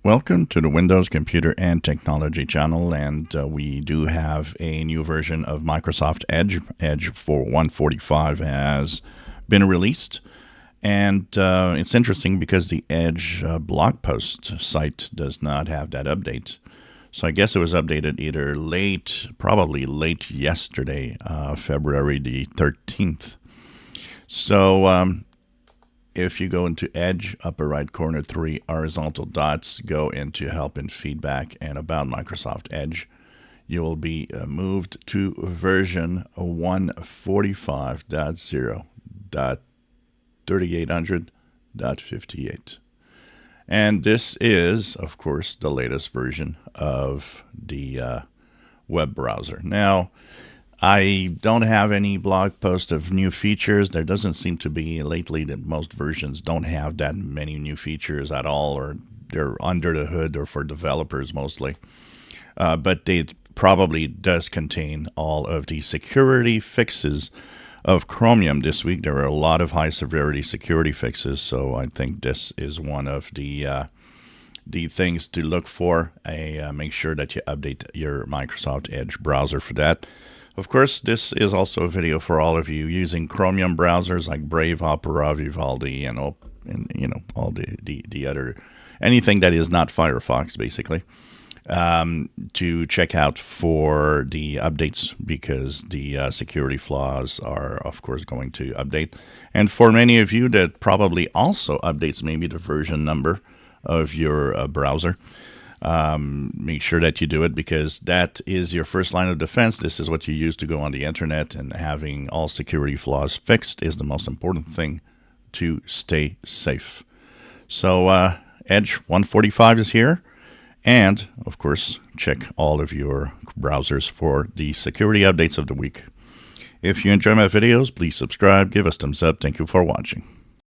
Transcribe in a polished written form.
Welcome to the Windows Computer and Technology channel, and we do have a new version of Microsoft Edge. Edge for 145 has been released, and it's interesting because the Edge blog post site does not have that update. So I guess it was updated either probably late yesterday, February the 13th. So if you go into Edge, upper right corner, 3 horizontal dots, go into Help and Feedback and About Microsoft Edge. You will be moved to version 145.0.3800.58. And this is, of course, the latest version of the web browser. Now, I don't have any blog post of new features. There doesn't seem to be lately that most versions don't have that many new features at all, or they're under the hood or for developers mostly. But it probably does contain all of the security fixes of Chromium this week. There are a lot of high severity security fixes, so I think this is one of the things to look for. Make sure that you update your Microsoft Edge browser for that. Of course, this is also a video for all of you using Chromium browsers like Brave, Opera, Vivaldi, and all the other, anything that is not Firefox, basically, to check out for the updates, because the security flaws are, of course, going to update. And for many of you, that probably also updates maybe the version number of your browser. Make sure that you do it, because that is your first line of defense. This is what you use to go on the internet, and having all security flaws fixed is the most important thing to stay safe. So Edge 145 is here, and of course check all of your browsers for the security updates of the week. If you enjoy my videos, please subscribe, give us thumbs up. Thank you for watching.